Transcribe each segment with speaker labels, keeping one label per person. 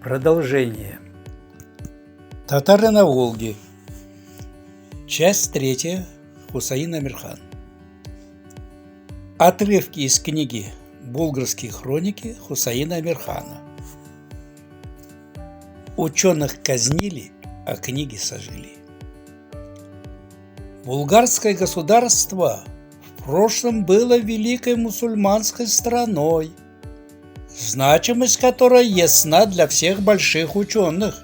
Speaker 1: Продолжение. Татары на Волге. Часть 3. Хусаин Амирхан. Отрывки из книги «Булгарские хроники» Хусаина Амирхана. Ученых казнили, а книги сожгли. Булгарское государство в прошлом было великой мусульманской страной, значимость которой ясна для всех больших ученых.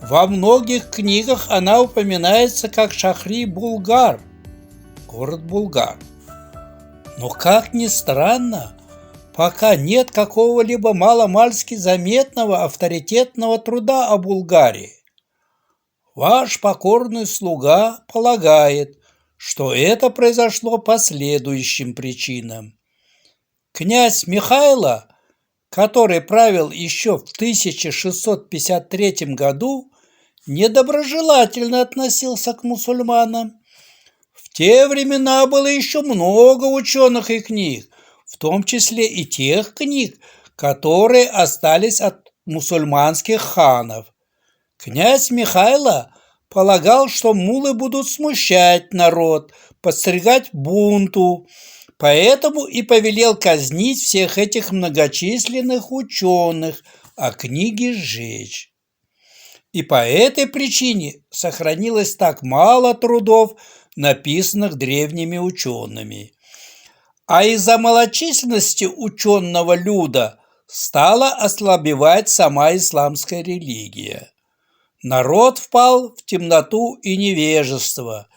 Speaker 1: Во многих книгах она упоминается как Шахри-Булгар, город Булгар. Но, как ни странно, пока нет какого-либо маломальски заметного авторитетного труда о Булгарии. Ваш покорный слуга полагает, что это произошло по следующим причинам. Князь Михайло, который правил еще в 1653 году, недоброжелательно относился к мусульманам. В те времена было еще много ученых и книг, в том числе и тех книг, которые остались от мусульманских ханов. Князь Михайло полагал, что муллы будут смущать народ, подстрекать к бунту, поэтому и повелел казнить всех этих многочисленных ученых, а книги сжечь. И по этой причине сохранилось так мало трудов, написанных древними учеными. А из-за малочисленности ученого люда стала ослабевать сама исламская религия. Народ впал в темноту и невежество.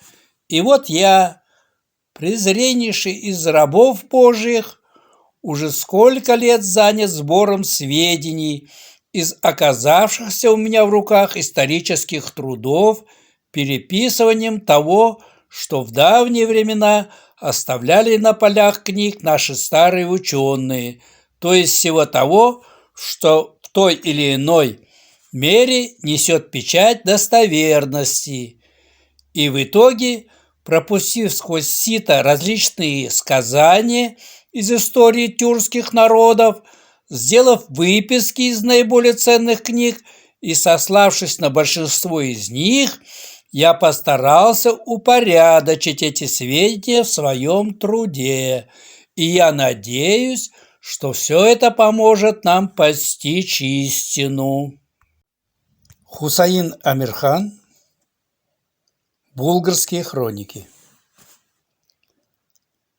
Speaker 1: И вот я, презреннейший из рабов Божьих, уже сколько лет занят сбором сведений из оказавшихся у меня в руках исторических трудов, переписыванием того, что в давние времена оставляли на полях книг наши старые ученые, то есть всего того, что в той или иной мере несет печать достоверности. И в итоге, пропустив сквозь сито различные сказания из истории тюркских народов, сделав выписки из наиболее ценных книг и сославшись на большинство из них, я постарался упорядочить эти сведения в своем труде, и я надеюсь, что все это поможет нам постичь истину. Хусаин Амирхан. Булгарские хроники.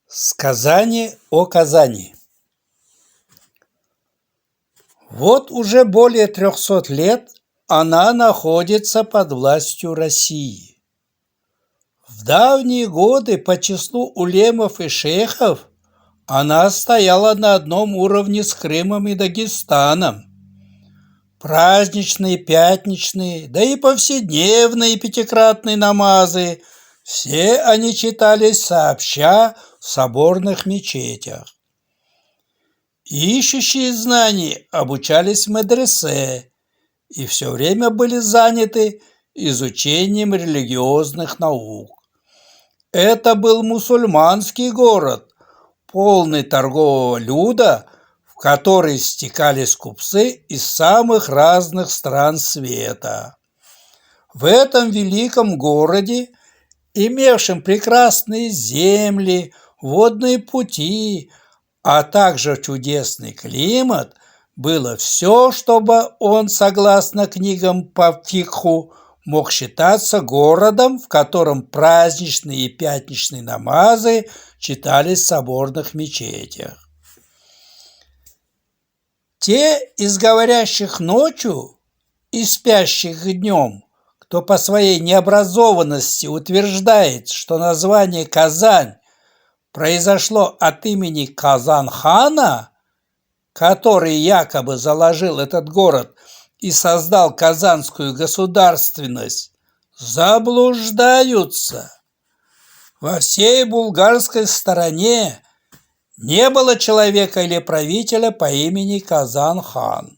Speaker 1: Сказание о Казани. Вот уже более 300 лет она находится под властью России. В давние годы по числу улемов и шейхов она стояла на одном уровне с Крымом и Дагестаном. Праздничные, пятничные, да и повседневные пятикратные намазы – все они читались сообща в соборных мечетях. Ищущие знаний обучались в медресе и все время были заняты изучением религиозных наук. Это был мусульманский город, полный торгового люда, в который стекались купцы из самых разных стран света. В этом великом городе, имевшем прекрасные земли, водные пути, а также чудесный климат, было все, чтобы он, согласно книгам по фикху, мог считаться городом, в котором праздничные и пятничные намазы читались в соборных мечетях. Те из говорящих ночью и спящих днем, кто по своей необразованности утверждает, что название Казань произошло от имени Казан-хана, который якобы заложил этот город и создал казанскую государственность, заблуждаются. Во всей булгарской стороне не было человека или правителя по имени Казан-хан.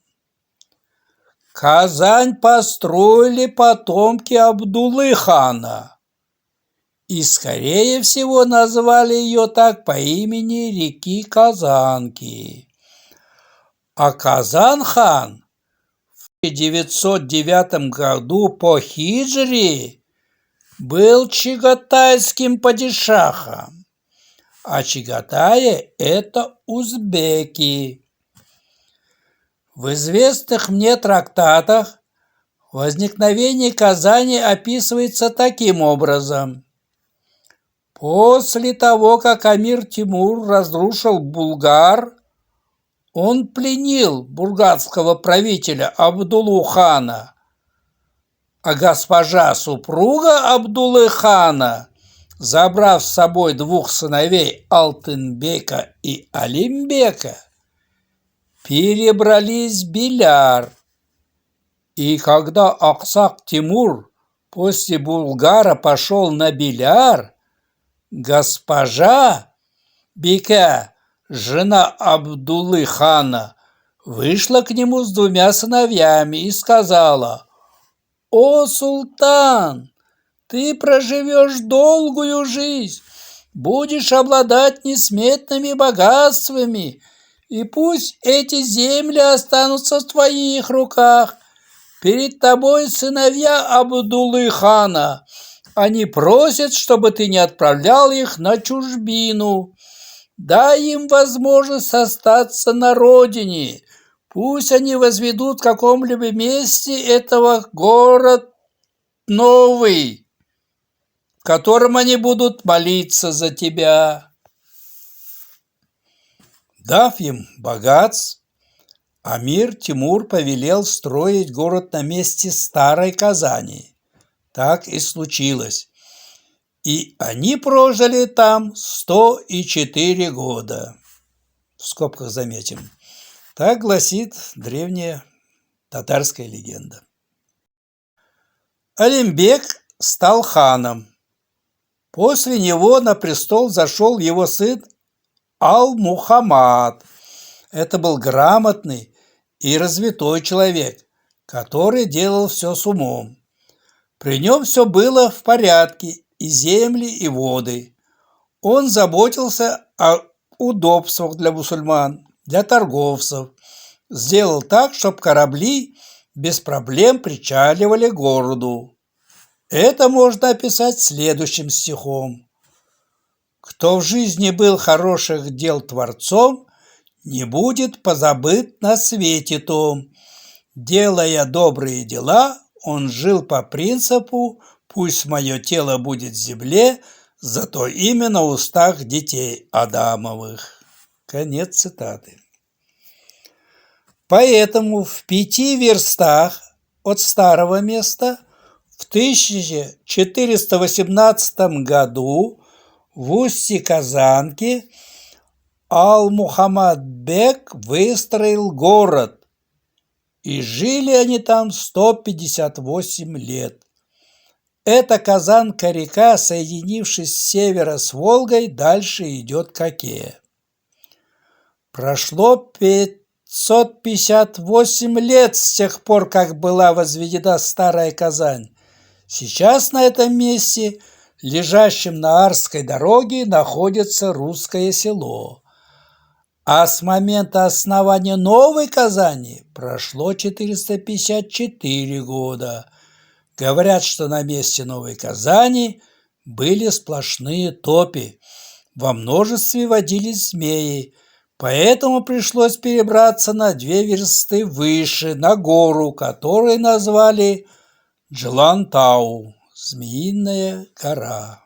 Speaker 1: Казань построили потомки Абдуллы-хана и, скорее всего, назвали ее так по имени реки Казанки. А Казан-хан 909 году по хиджре был чагатайским падишахом, а чагатаи – это узбеки. В известных мне трактатах возникновение Казани описывается таким образом. После того, как Амир Тимур разрушил Булгар, он пленил бургатского правителя Абдулу хана, а госпожа супруга Абдулы хана, забрав с собой двух сыновей Алтынбека и Алимбека, перебрались в Беляр. И когда Аксак Тимур после Булгара пошел на Беляр, госпожа Бека, жена Абдулы хана, вышла к нему с двумя сыновьями и сказала: «О, султан, ты проживешь долгую жизнь, будешь обладать несметными богатствами, и пусть эти земли останутся в твоих руках. Перед тобой сыновья Абдулы хана. Они просят, чтобы ты не отправлял их на чужбину. Дай им возможность остаться на родине. Пусть они возведут в каком-либо месте этого город новый, в котором они будут молиться за тебя». Дав им богатств, Амир Тимур повелел строить город на месте старой Казани. Так и случилось. И они прожили там 104 года. В скобках заметим. Так гласит древняя татарская легенда. Алимбек стал ханом. После него на престол зашел его сын Ал-Мухаммад. Это был грамотный и развитой человек, который делал все с умом. При нем все было в порядке, и земли, и воды. Он заботился о удобствах для мусульман, для торговцев. Сделал так, чтобы корабли без проблем причаливали к городу. Это можно описать следующим стихом. «Кто в жизни был хороших дел творцом, не будет позабыт на свете том. Делая добрые дела, он жил по принципу: пусть мое тело будет в земле, зато имя на устах детей Адамовых». Конец цитаты. Поэтому в 5 верстах от старого места в 1418 году в устье Казанки Ал-Мухаммад-бек выстроил город, и жили они там 158 лет. Эта Казанка-река, соединившись с севера с Волгой, дальше идет к Оке. Прошло 558 лет с тех пор, как была возведена старая Казань. Сейчас на этом месте, лежащем на Арской дороге, находится русское село. А с момента основания новой Казани прошло 454 года. Говорят, что на месте новой Казани были сплошные топи. Во множестве водились змеи, поэтому пришлось перебраться на 2 версты выше, на гору, которую назвали Джлантау, Змеиная гора.